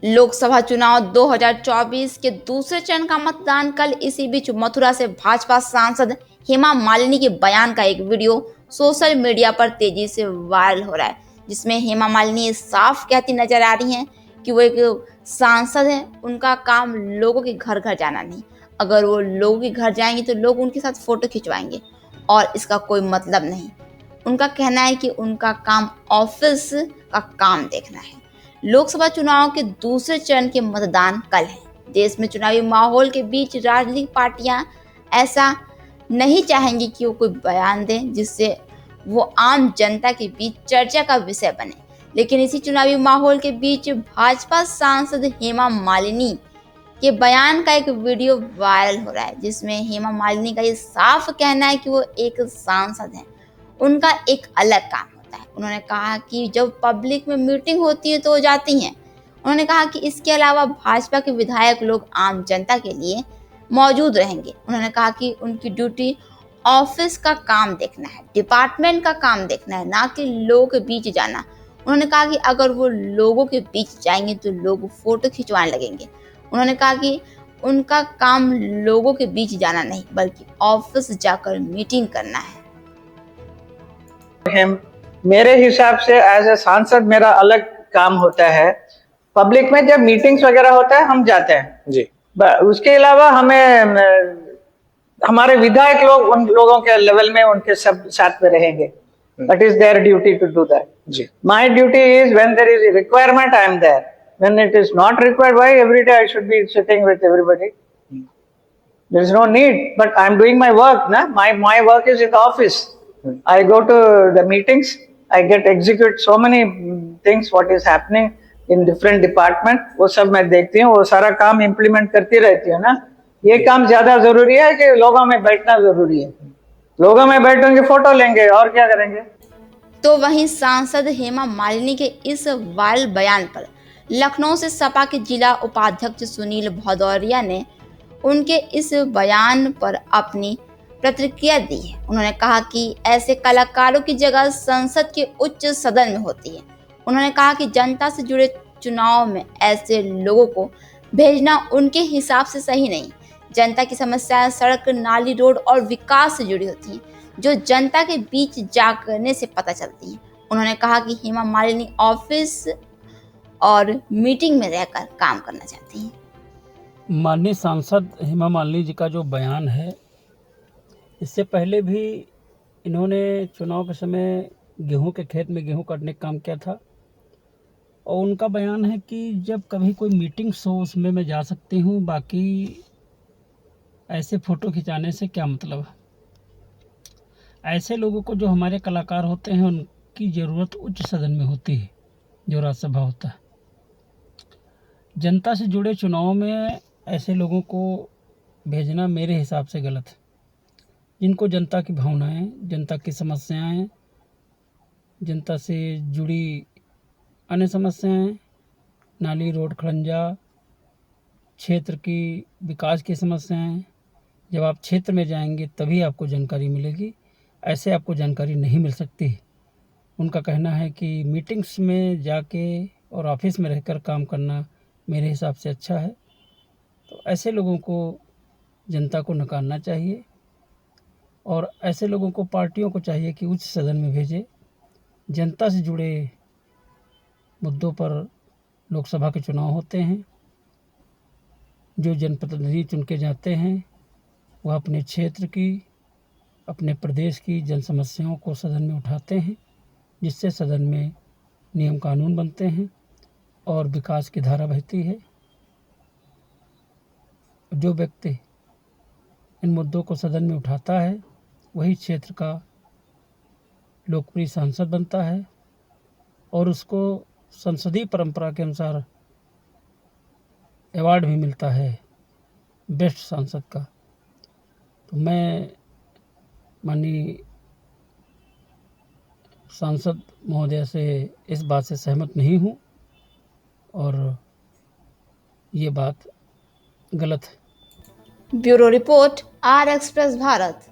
लोकसभा चुनाव 2024 के दूसरे चरण का मतदान कल। इसी बीच मथुरा से भाजपा सांसद हेमा मालिनी के बयान का एक वीडियो सोशल मीडिया पर तेजी से वायरल हो रहा है, जिसमें हेमा मालिनी साफ कहती नजर आ रही हैं कि वो एक सांसद है, उनका काम लोगों के घर घर जाना नहीं। अगर वो लोगों के घर जाएंगे तो लोग उनके साथ फोटो खिंचवाएंगे और इसका कोई मतलब नहीं। उनका कहना है कि उनका काम ऑफिस का काम देखना है। लोकसभा चुनाव के दूसरे चरण के मतदान कल है। देश में चुनावी माहौल के बीच राजनीतिक पार्टियां ऐसा नहीं चाहेंगी कि वो कोई बयान दें जिससे वो आम जनता के बीच चर्चा का विषय बने। लेकिन इसी चुनावी माहौल के बीच भाजपा सांसद हेमा मालिनी के बयान का एक वीडियो वायरल हो रहा है, जिसमें हेमा मालिनी का ये साफ कहना है कि वो एक सांसद हैं, उनका एक अलग काम होता है। उन्होंने कहा कि जब पब्लिक में मीटिंग होती है तो वो जाती हैं। उन्होंने कहा कि इसके अलावा भाजपा के विधायक लोग आम जनता के लिए मौजूद रहेंगे। उन्होंने कहा कि उनकी ड्यूटी ऑफिस का काम देखना है, डिपार्टमेंट का काम देखना है, ना कि लोगों के बीच जाना। उन्होंने कहा कि अगर वो लोगों के बीच जाएंगे तो लोग फोटो खिंचवाने लगेंगे। उन्होंने कहा कि उनका काम लोगों के बीच जाना नहीं बल्कि ऑफिस जाकर मीटिंग करना है। मेरे हिसाब से एज ए सांसद मेरा अलग काम होता है। पब्लिक में जब मीटिंग्स वगैरह होता है हम जाते हैं जी। उसके अलावा हमें हमारे विधायक लोग उन लोगों के लेवल में उनके सब साथ में रहेंगे। That is their duty to do that जी। My duty is when there is a requirement I am there. When it is not required, why every day I should be sitting with everybody? There is no need, but I am doing my work. Na? My work is in the office. I go to the meetings. I get execute so many things. What is happening in different department? वो सब मैं देखती हूँ, वो सारा काम implement करती रहती हूँ ना। ये काम ज्यादा जरूरी है कि लोगों में बैठना जरूरी है। लोगों में बैठेंगे फोटो लेंगे और क्या करेंगे। तो वहीं सांसद हेमा मालिनी के इस वायरल बयान पर लखनऊ से सपा के जिला उपाध्यक्ष सुनील भदौरिया ने उनके इस बयान पर अपनी प्रतिक्रिया दी है। उन्होंने कहा कि ऐसे कलाकारों की जगह संसद के उच्च सदन में होती है। उन्होंने कहा कि जनता से जुड़े चुनाव में ऐसे लोगों को भेजना उनके हिसाब से सही नहीं। जनता की समस्याएं सड़क, नाली, रोड और विकास से जुड़ी होती हैं, जो जनता के बीच जाने से पता चलती हैं। उन्होंने कहा कि हेमा मालिनी ऑफिस और मीटिंग में रहकर काम करना चाहती हैं। माननीय सांसद हेमा मालिनी जी का जो बयान है, इससे पहले भी इन्होंने चुनाव के समय गेहूं के खेत में गेहूं काटने का काम किया था और उनका बयान है कि जब कभी कोई मीटिंग्स हो उसमें मैं जा सकती हूं, बाकी ऐसे फ़ोटो खिंचाने से क्या मतलब। ऐसे लोगों को, जो हमारे कलाकार होते हैं, उनकी ज़रूरत उच्च सदन में होती है, जो राज्यसभा होता है। जनता से जुड़े चुनाव में ऐसे लोगों को भेजना मेरे हिसाब से गलत है। जिनको जनता की भावनाएं, जनता की समस्याएं, जनता से जुड़ी अन्य समस्याएं, नाली, रोड, खड़ंजा, क्षेत्र की विकास की समस्याएं, जब आप क्षेत्र में जाएंगे तभी आपको जानकारी मिलेगी, ऐसे आपको जानकारी नहीं मिल सकती। उनका कहना है कि मीटिंग्स में जाके और ऑफिस में रहकर काम करना मेरे हिसाब से अच्छा है। तो ऐसे लोगों को जनता को नकारना चाहिए और ऐसे लोगों को पार्टियों को चाहिए कि उच्च सदन में भेजे। जनता से जुड़े मुद्दों पर लोकसभा के चुनाव होते हैं। जो जनप्रतिनिधि चुन के जाते हैं वह अपने क्षेत्र की, अपने प्रदेश की जन समस्याओं को सदन में उठाते हैं, जिससे सदन में नियम कानून बनते हैं और विकास की धारा बहती है। जो व्यक्ति इन मुद्दों को सदन में उठाता है वही क्षेत्र का लोकप्रिय सांसद बनता है और उसको संसदीय परंपरा के अनुसार अवार्ड भी मिलता है बेस्ट सांसद का। तो मैं माननीय सांसद महोदय से इस बात से सहमत नहीं हूँ और ये बात गलत है। Bureau report, R express Bharat.